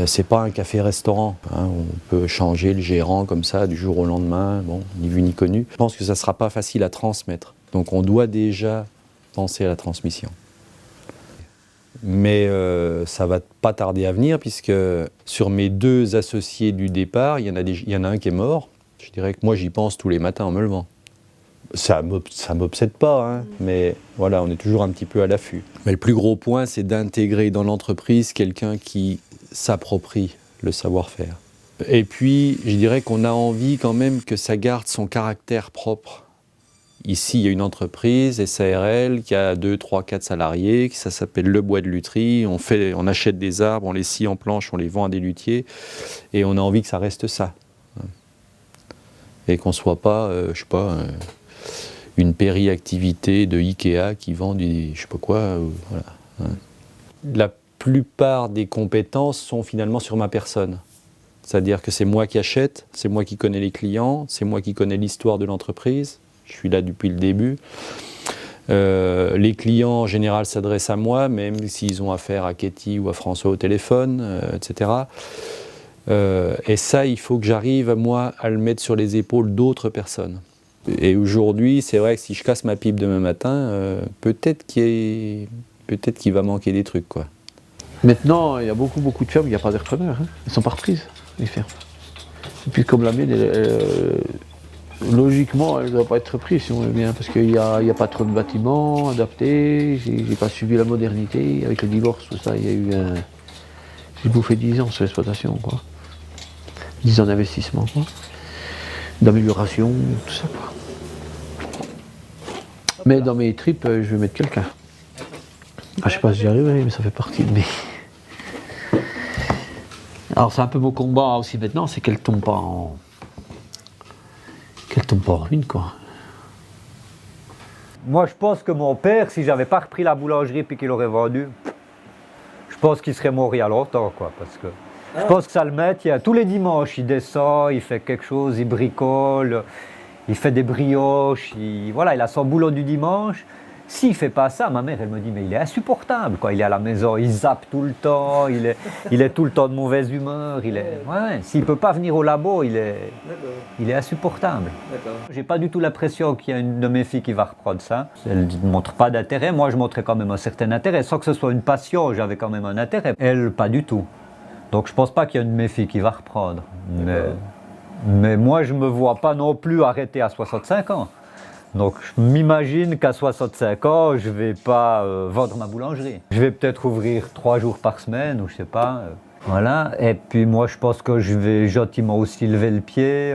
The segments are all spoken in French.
C'est pas un café-restaurant, hein, on peut changer le gérant comme ça du jour au lendemain, bon, ni vu ni connu. Je pense que ça ne sera pas facile à transmettre. Donc on doit déjà penser à la transmission. Mais ça va pas tarder à venir puisque sur mes 2 associés du départ, il y en a un qui est mort. Je dirais que moi j'y pense tous les matins en me levant. Ça m'obsède pas, hein, mais voilà, on est toujours un petit peu à l'affût. Mais le plus gros point, c'est d'intégrer dans l'entreprise quelqu'un qui s'approprie le savoir-faire. Et puis, je dirais qu'on a envie quand même que ça garde son caractère propre. Ici, il y a une entreprise, SARL, qui a 2, 3, 4 salariés, ça s'appelle Le Bois de Lutherie. On achète des arbres, on les scie en planches, on les vend à des luthiers, et on a envie que ça reste ça. Et qu'on ne soit pas, je sais pas, une périactivité de Ikea qui vend du, je sais pas quoi, voilà. La plupart des compétences sont finalement sur ma personne. C'est-à-dire que c'est moi qui achète, c'est moi qui connais les clients, c'est moi qui connais l'histoire de l'entreprise. Je suis là depuis le début. Les clients, en général, s'adressent à moi, même s'ils ont affaire à Katie ou à François au téléphone, etc. Et ça, il faut que j'arrive, moi, à le mettre sur les épaules d'autres personnes. Et aujourd'hui, c'est vrai que si je casse ma pipe demain matin, peut-être qu'il va manquer des trucs, quoi. Maintenant, il y a beaucoup de fermes, il n'y a pas de repreneurs. Hein. Elles sont pas reprises, les fermes. Et puis comme la mienne, logiquement, elle ne doit pas être reprise si on veut bien, parce qu'il n'y a pas trop de bâtiments adaptés, j'ai pas suivi la modernité, avec le divorce, tout ça, il y a eu j'ai bouffé 10 ans sur l'exploitation, quoi. 10 ans d'investissement, quoi. D'amélioration, tout ça, quoi. Mais dans mes tripes, je vais mettre quelqu'un. Ah, je sais pas si j'y arriverai, mais ça fait partie de mes... Alors c'est un peu mon combat aussi maintenant, c'est qu'elle tombe pas en ruine, quoi. Moi je pense que mon père, si j'avais pas repris la boulangerie puis qu'il aurait vendu, je pense qu'il serait mort il y a longtemps, quoi, parce que je pense que ça le met, tous les dimanches il descend, il fait quelque chose, il bricole, il fait des brioches, il a son boulot du dimanche. S'il ne fait pas ça, ma mère, elle me dit, mais il est insupportable, quoi. Il est à la maison, il zappe tout le temps, il est tout le temps de mauvaise humeur. S'il ne peut pas venir au labo, il est insupportable. J'ai pas du tout l'impression qu'il y a une de mes filles qui va reprendre ça. Elle ne montre pas d'intérêt. Moi, je montrais quand même un certain intérêt. Sans que ce soit une passion, j'avais quand même un intérêt. Elle, pas du tout. Donc, je ne pense pas qu'il y a une de mes filles qui va reprendre. Mais moi, je ne me vois pas non plus arrêter à 65 ans. Donc je m'imagine qu'à 65 ans, je ne vais pas vendre ma boulangerie. Je vais peut-être ouvrir 3 jours par semaine ou je ne sais pas. Voilà. Et puis moi, je pense que je vais gentiment aussi lever le pied,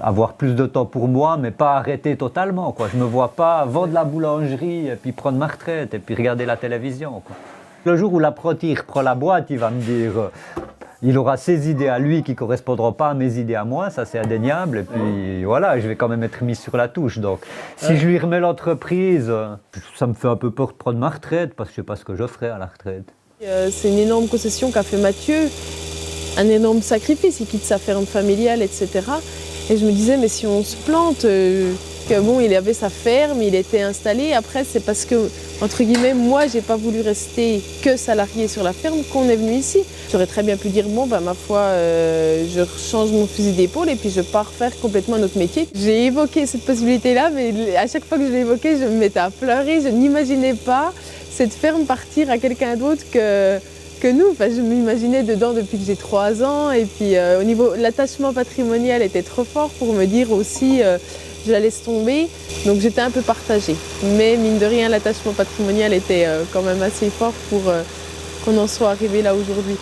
avoir plus de temps pour moi, mais pas arrêter totalement, quoi. Je ne me vois pas vendre la boulangerie et puis prendre ma retraite et puis regarder la télévision, quoi. Le jour où l'apprenti reprend la boîte, il va me dire... il aura ses idées à lui qui ne correspondront pas à mes idées à moi, ça c'est indéniable. Et puis voilà, je vais quand même être mis sur la touche. Donc si je lui remets l'entreprise, ça me fait un peu peur de prendre ma retraite parce que je ne sais pas ce que je ferai à la retraite. C'est une énorme concession qu'a fait Mathieu, un énorme sacrifice, il quitte sa ferme familiale, etc. Et je me disais, mais si on se plante, que bon, il avait sa ferme, il était installé, après c'est parce que, entre guillemets, moi j'ai pas voulu rester que salarié sur la ferme qu'on est venu ici. J'aurais très bien pu dire, bon, ben, ma foi, je change mon fusil d'épaule et puis je pars faire complètement un autre métier. J'ai évoqué cette possibilité-là, mais à chaque fois que je l'ai évoqué, je me mettais à pleurer. Je n'imaginais pas cette ferme partir à quelqu'un d'autre que nous. Enfin, je m'imaginais dedans depuis que j'ai 3 ans. Et puis, au niveau l'attachement patrimonial était trop fort pour me dire aussi, je la laisse tomber. Donc, j'étais un peu partagée. Mais mine de rien, l'attachement patrimonial était quand même assez fort pour qu'on en soit arrivé là aujourd'hui.